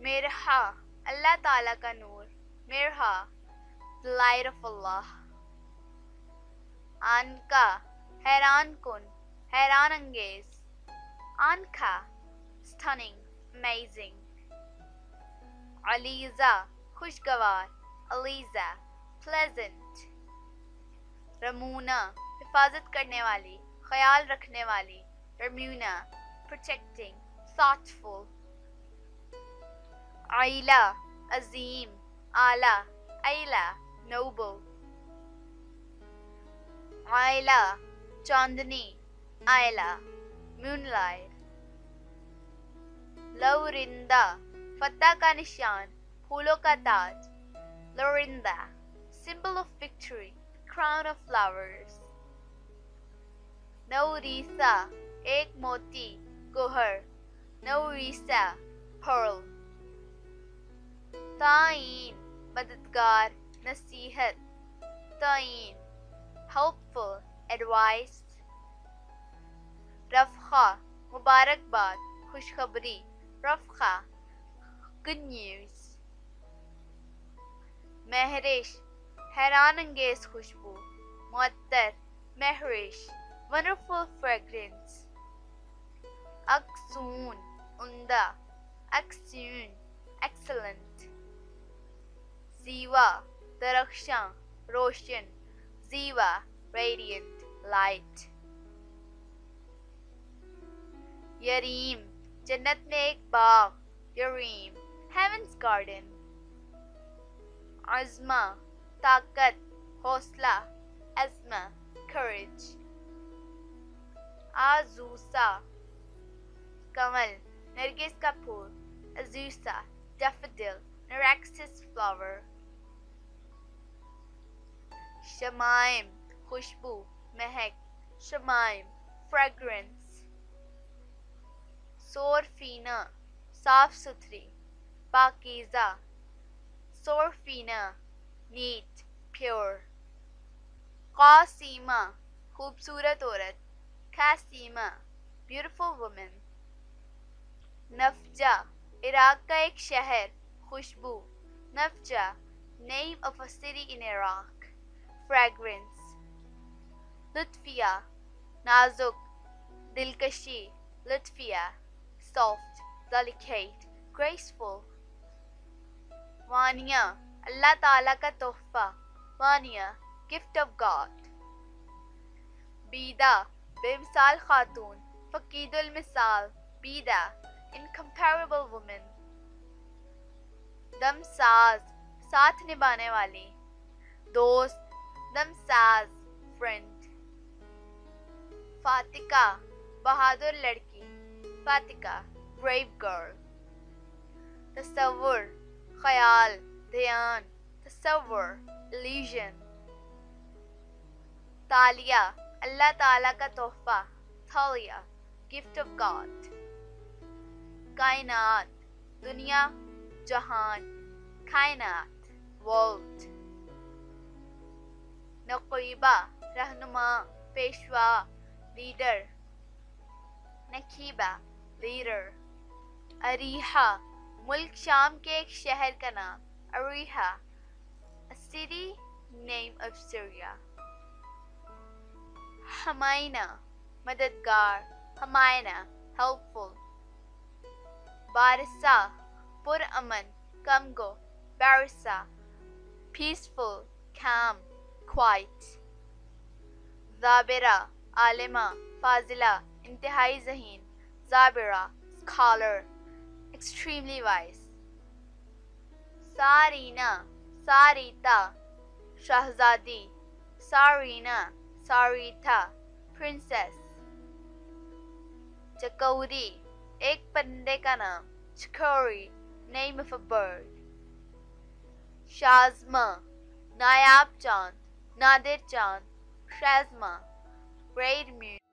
مرحا اللہ تعالیٰ کا نور. مرحا the light of Allah. آنکا حیران کن, حیران انگیز. آنکھا stunning, amazing. علیزہ خوشگوار. علیزہ pleasant. رمونا حفاظت کرنے والی, خیال رکھنے والی. رمونا protecting, thoughtful. عیلا عظیم, اعلیٰ. عیلا noble. عائلہ چاندنی. عائلہ moonlight. لورندہ فتح کا نشان, پھولوں کا تاج. لورندہ symbol of victory, crown of flowers. نوریسا ایک موتی, گوہر. نوریسا pearl. تعین مددگار, نصیحت. تعین helpful, advice. رفقہ مبارکباد, خوشخبری. رفقہ good news. مہرش حیران انگیز خوشبو. معطر مہرش wonderful fragrance. اکسون عمدہ. اکسون excellent. زیوا درخشاں, روشن. زیوا radiant, light. یریم جنت میں ایک باغ. یریم heaven's garden. عزمہ طاقت, حوصلہ. عزمہ courage. آزوسا کمل, نرگس کا پھول. Azusa daffodil, Narcissus flower. شمائم خوشبو, مہک. شمائم fragrance. سورفینہ صاف ستھری, پاکیزہ. سورفینہ neat, pure. قاسیمہ خوبصورت عورت. قاسیمہ beautiful woman. نفجہ عراق کا ایک شہر, خوشبو. نفجہ name of a city in Iraq. Fragrance. لطفیہ نازک, دلکشی. لطفیہ soft, delicate, graceful. وانیہ اللہ تعالیٰ کا تحفہ. Vania gift of God. بیدہ بے مثال خاتون, فقید المثال. بیدہ incomparable woman. دم ساز ساتھ نبھانے والی. دوست. دم ساز friend. فاتقہ بہادر لڑکی. فاتقہ brave girl. تصور خیال, دھیان. تصور illusion. تالیہ اللہ تعالیٰ کا تحفہ. Taliya gift of God. کائنات دنیا, جہان. کائنات world. نقیبہ رہنما, پیشوا. لیڈر. نقیبہ leader. اریحہ ملک شام کے ایک شہر کا نام. اریحہ a city name of Syria. حمائنہ مددگار. حمائنہ helpful. بارسا پرامن, کم گو. بارسا peaceful, calm, quiet. زابرہ عالمہ, فاضلہ, انتہائی ذہین. زابرہ scholar, extremely wise. سارینہ ساریتا شہزادی. سارینہ ساریتا princess. چکوری ایک پرندے کا نام. چکوری name of a bird. شازمہ نایاب چاند, نادر چاند. شازمہ great moon.